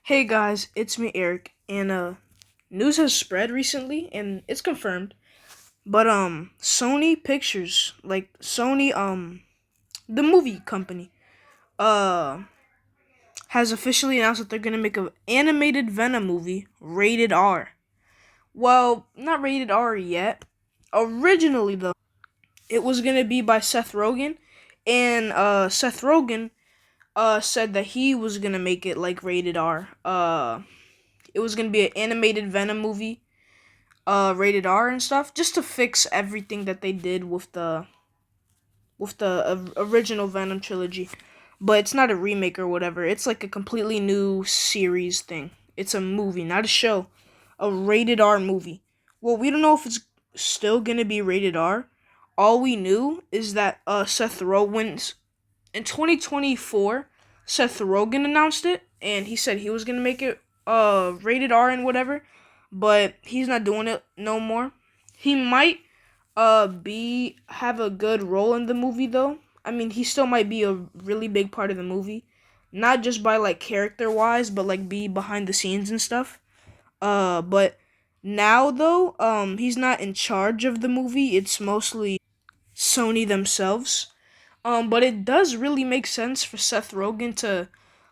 Hey guys, it's me Eric, and news has spread recently, and it's confirmed. But Sony Pictures, like Sony, the movie company, uh, has officially announced that they're gonna make an animated Venom movie, rated R. Well, not rated R yet. Originally though, it was gonna be by Seth Rogen, and Seth Rogen said that he was gonna make it like rated R. It was gonna be an animated Venom movie rated R and stuff, just to fix everything that they did with the original Venom trilogy. But it's not a remake or whatever. It's like a completely new series thing. It's a movie, not a show. A rated R movie. Well, we don't know if it's still gonna be rated R. All we knew is that Seth Rogen's in 2024, Seth Rogen announced it, and he said he was gonna make it rated R and whatever, but he's not doing it no more. He might be have a good role in the movie though. I mean, he still might be a really big part of the movie, not just by like character wise, but like be behind the scenes and stuff. But now though, he's not in charge of the movie. It's mostly Sony themselves. But it does really make sense for Seth Rogen to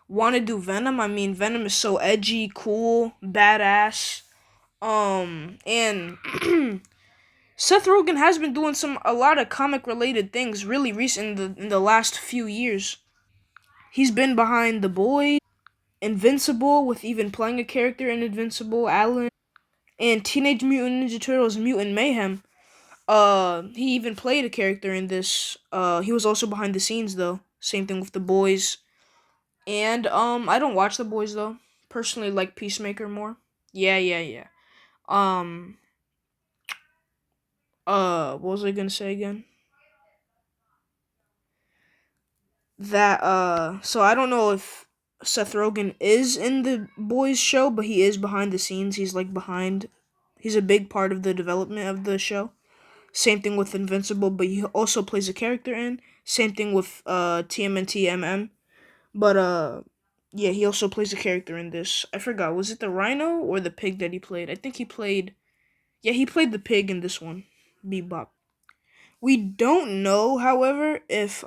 want to do Venom. I mean, Venom is so edgy, cool, badass. And Seth Rogen has been doing a lot of comic related things really recent in the last few years. He's been behind The Boys, Invincible, with even playing a character in Invincible, Alan, and Teenage Mutant Ninja Turtles Mutant Mayhem. He even played a character in this. He was also behind the scenes though. Same thing with The Boys. And I don't watch The Boys though. Personally, like Peacemaker more. Yeah. Um, what was I gonna say again? So I don't know if Seth Rogen is in the Boys show, but he is behind the scenes. He's like behind. He's a big part of the development of the show. Same thing with Invincible, but he also plays a character in. Same thing with TMNT MM. But yeah, he also plays a character in this. I forgot, was it the rhino or the pig that he played? I think he played yeah, he played the pig in this one. Bebop. We don't know, however, if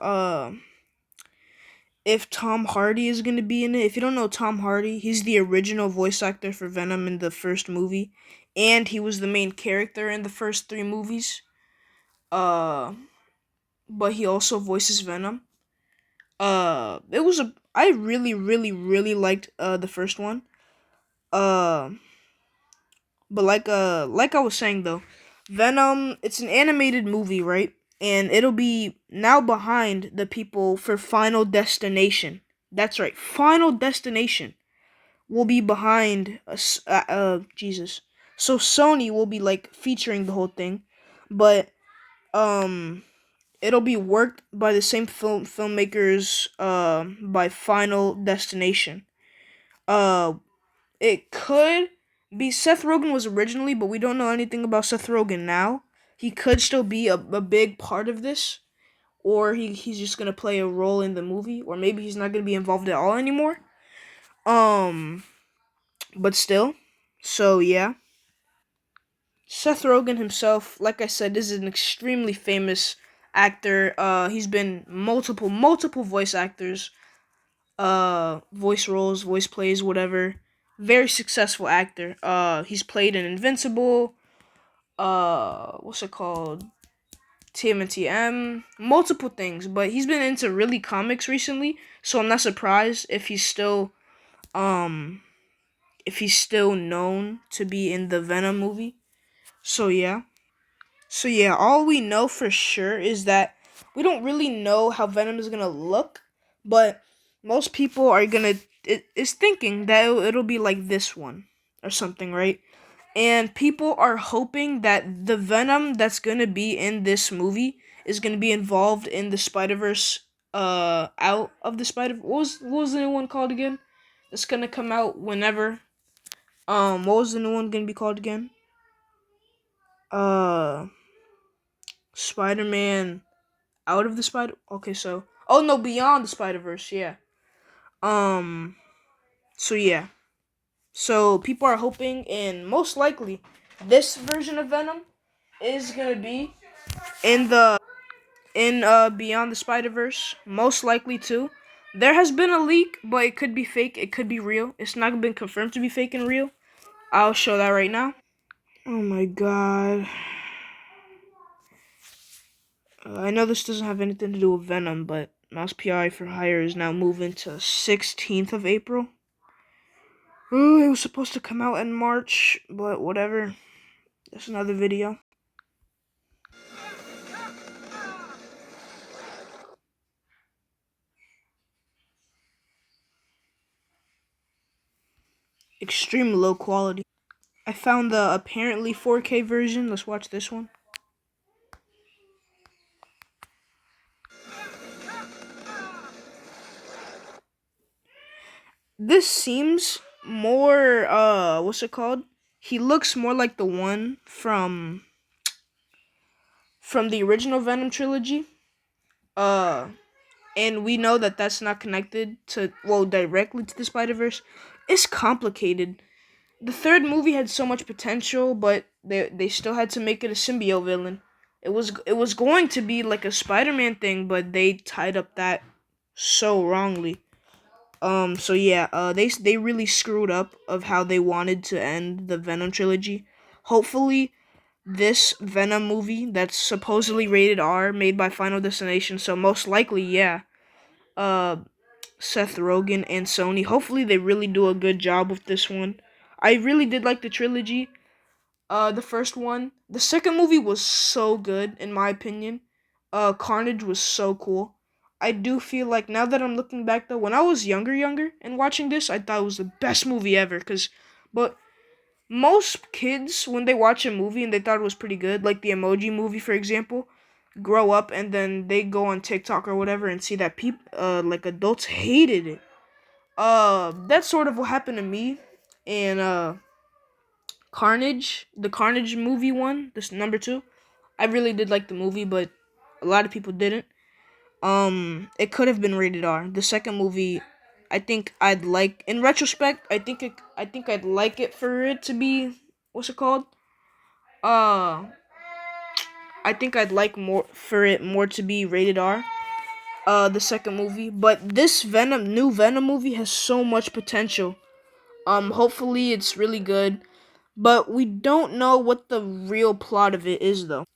Tom Hardy is gonna be in it. If you don't know Tom Hardy, he's the original voice actor for Venom in the first movie, and he was the main character in the first three movies. Uh, but he also voices Venom. It was a I really liked the first one. Uh, but like I was saying though, Venom, it's an animated movie, right? And it'll be now behind the people for Final Destination. That's right, Final Destination will be behind Jesus. So Sony will be like featuring the whole thing, but um it'll be worked by the same filmmakers by Final Destination. Uh it could be Seth Rogen was originally, but we don't know anything about Seth Rogen now. He could still be a big part of this, or he's just gonna play a role in the movie, or maybe he's not gonna be involved at all anymore. Um, but still, so yeah, Seth Rogen himself, like I said, is an extremely famous actor. He's been multiple voice actors, voice roles, voice plays, whatever. Very successful actor. He's played in Invincible. What's it called? TMNTM, multiple things, but he's been into really comics recently, so I'm not surprised um if he's still known to be in the Venom movie. So yeah. So yeah, all we know for sure is that we don't really know how Venom is gonna look, but most people are gonna is thinking that it'll be like this one or something, right? And people are hoping that the Venom that's gonna be in this movie is gonna be involved in the Spider Verse. Out of the Spider. What was the new one called again? It's gonna come out whenever. What was the new one gonna be called again? Uh, Spider Man out of the Spider. Okay, so oh no, Beyond the Spider Verse. Yeah. Um. So yeah. So people are hoping, and most likely, this version of Venom is gonna be in the in Beyond the Spider Verse. Most likely too. There has been a leak, but it could be fake. It could be real. It's not been confirmed to be fake and real. I'll show that right now. Oh my god. I know this doesn't have anything to do with Venom, but Mouse PI for Hire is now moving to 16th of April. Oh, it was supposed to come out in March, but whatever. That's another video. Extreme low quality. I found the apparently 4K version. Let's watch this one. This seems more what's it called? He looks more like the one from the original Venom trilogy. Uh and we know that that's not connected to, well, directly to the Spider-Verse. It's complicated. The third movie had so much potential, but they still had to make it a symbiote villain. It was going to be like a Spider-Man thing, but they tied up that so wrongly. So yeah, they really screwed up of how they wanted to end the Venom trilogy. Hopefully, this Venom movie that's supposedly rated R, made by Final Destination, so most likely, yeah. Uh, Seth Rogen and Sony. Hopefully, they really do a good job with this one. I really did like the trilogy. The first one, the second movie was so good in my opinion. Carnage was so cool. I do feel like now that I'm looking back though, when I was younger, and watching this, I thought it was the best movie ever. But most kids, when they watch a movie and they thought it was pretty good, like the Emoji Movie, for example, grow up and then they go on TikTok or whatever and see that like adults hated it. That's sort of what happened to me, and Carnage, the Carnage movie one, this number two. I really did like the movie, but a lot of people didn't. It could have been rated R. The second movie, I think I'd like. In retrospect, I think I'd like it for it to be, what's it called? Uh, I think I'd like more for it more to be rated R. The second movie, but this new Venom movie has so much potential. Hopefully it's really good, but we don't know what the real plot of it is though.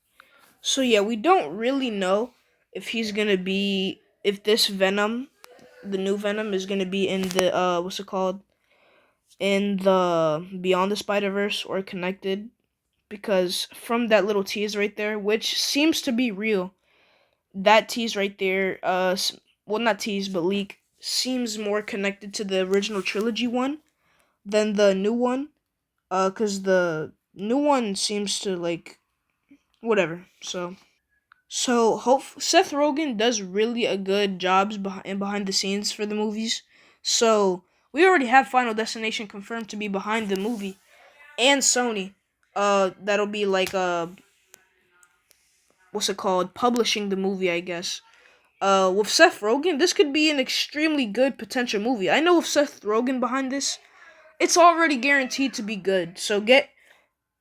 So yeah, we don't really know if this Venom, the new Venom, is gonna be in the what's it called, in the Beyond the Spider Verse or connected, because from that little tease right there, which seems to be real, that tease right there, well, not tease but leak, seems more connected to the original trilogy one than the new one, cause the new one seems to like whatever. So hope Seth Rogen does really a good jobs behind the scenes for the movies. So we already have Final Destination confirmed to be behind the movie, and Sony. That'll be like what's it called? Publishing the movie, I guess. With Seth Rogen, this could be an extremely good potential movie. I know with Seth Rogen behind this, it's already guaranteed to be good. So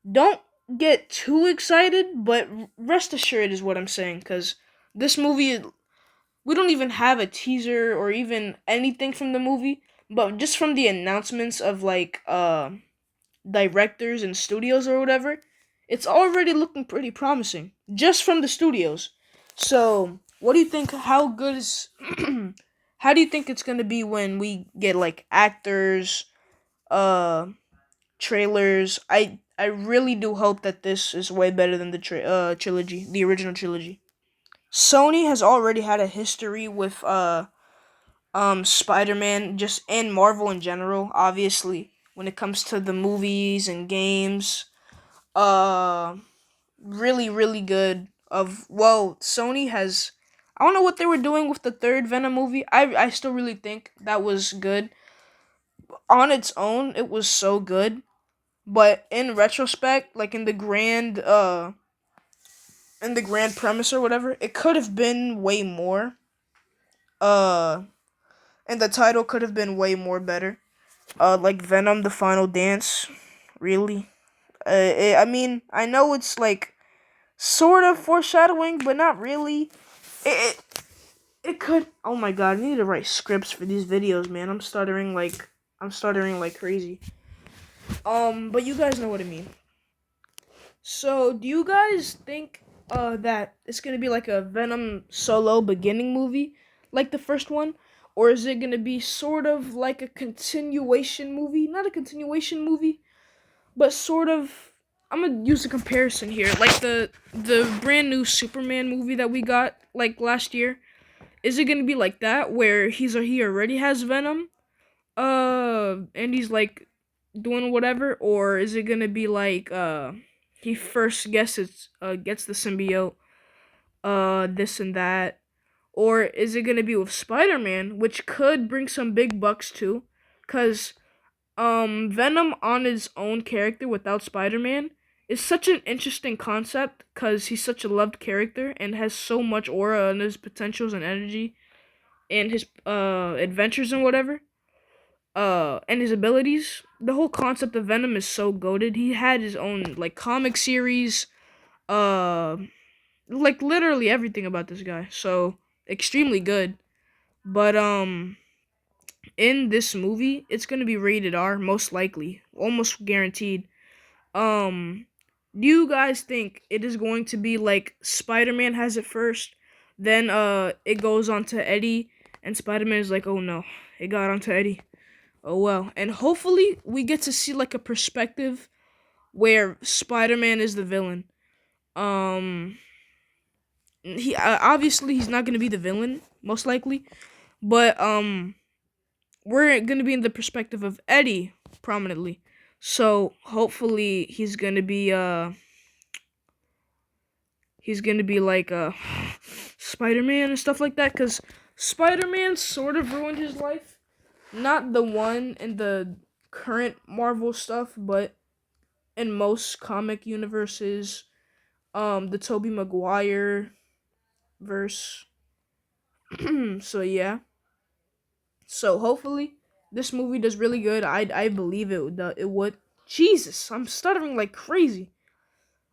don't get too excited, but rest assured is what I'm saying, because this movie, we don't even have a teaser or even anything from the movie, but just from the announcements of like directors and studios or whatever, it's already looking pretty promising just from the studios. So, what do you think? How good is? How do you think it's gonna be when we get like actors, uh, trailers? I really do hope that this is way better than the trilogy, the original trilogy. Sony has already had a history with Spider-Man, just and Marvel in general, obviously, when it comes to the movies and games. Uh really good of, well, Sony has, I don't know what they were doing with the third Venom movie. I still really think that was good. On its own, it was so good. But in retrospect, like in the grand premise or whatever, it could have been way more. Uh and the title could have been way more better. Like Venom, the final dance. Really? I mean, I know it's like sort of foreshadowing, but not really. It, it it could. Oh my god, I need to write scripts for these videos, man. I'm stuttering like crazy. But you guys know what I mean. So, do you guys think that it's gonna be like a Venom solo beginning movie, like the first one, or is it gonna be sort of like a continuation movie? Not a continuation movie, but sort of. I'm gonna use a comparison here, like the brand new Superman movie that we got like last year. Is it gonna be like that where he already has Venom, and he's like doing whatever, or is it gonna be like he first gets the symbiote, this and that, or is it gonna be with Spider-Man, which could bring some big bucks too, cause Venom on his own character without Spider-Man is such an interesting concept, cause he's such a loved character and has so much aura and his potentials and energy and his adventures and whatever, and his abilities. The whole concept of Venom is so goated. He had his own like comic series, uh, like literally everything about this guy. So extremely good. But in this movie, it's gonna be rated R, most likely, almost guaranteed. Um, do you guys think it is going to be like Spider-Man has it first, then it goes on to Eddie, and Spider-Man is like, oh no, it got onto Eddie. Oh well, and hopefully we get to see like a perspective where Spider-Man is the villain. Um, he obviously he's not gonna be the villain, most likely, but we're gonna be in the perspective of Eddie prominently. So hopefully he's gonna be like Spider-Man and stuff like that, because Spider-Man sort of ruined his life. Not the one in the current Marvel stuff, but in most comic universes, the Tobey Maguire verse. So yeah. So hopefully this movie does really good. I believe it would. Jesus, I'm stuttering like crazy.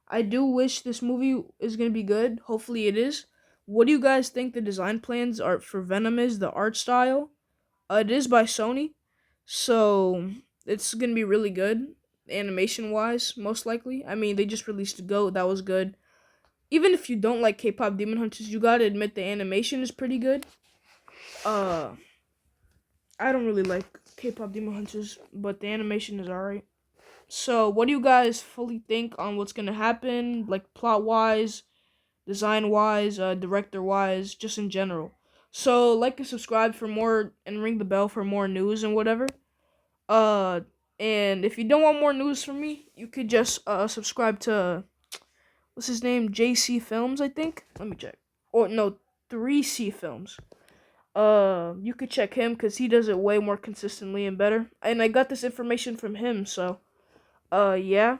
I do wish this movie is gonna be good. Hopefully it is. What do you guys think the design plans are for Venom is? The art style? It is by Sony, so it's gonna be really good, animation wise, most likely. I mean, they just released Go, that was good. Even if you don't like K-pop Demon Hunters, you gotta admit the animation is pretty good. Uh, I don't really like K-pop Demon Hunters, but the animation is alright. So, what do you guys fully think on what's gonna happen, like plot wise, design wise, director wise, just in general? So, like and subscribe for more, and ring the bell for more news and whatever. Uh, and if you don't want more news from me, you could just subscribe to what's his name, JC Films, I think. Let me check. Or no, 3C Films. You could check him because he does it way more consistently and better. And I got this information from him, so yeah.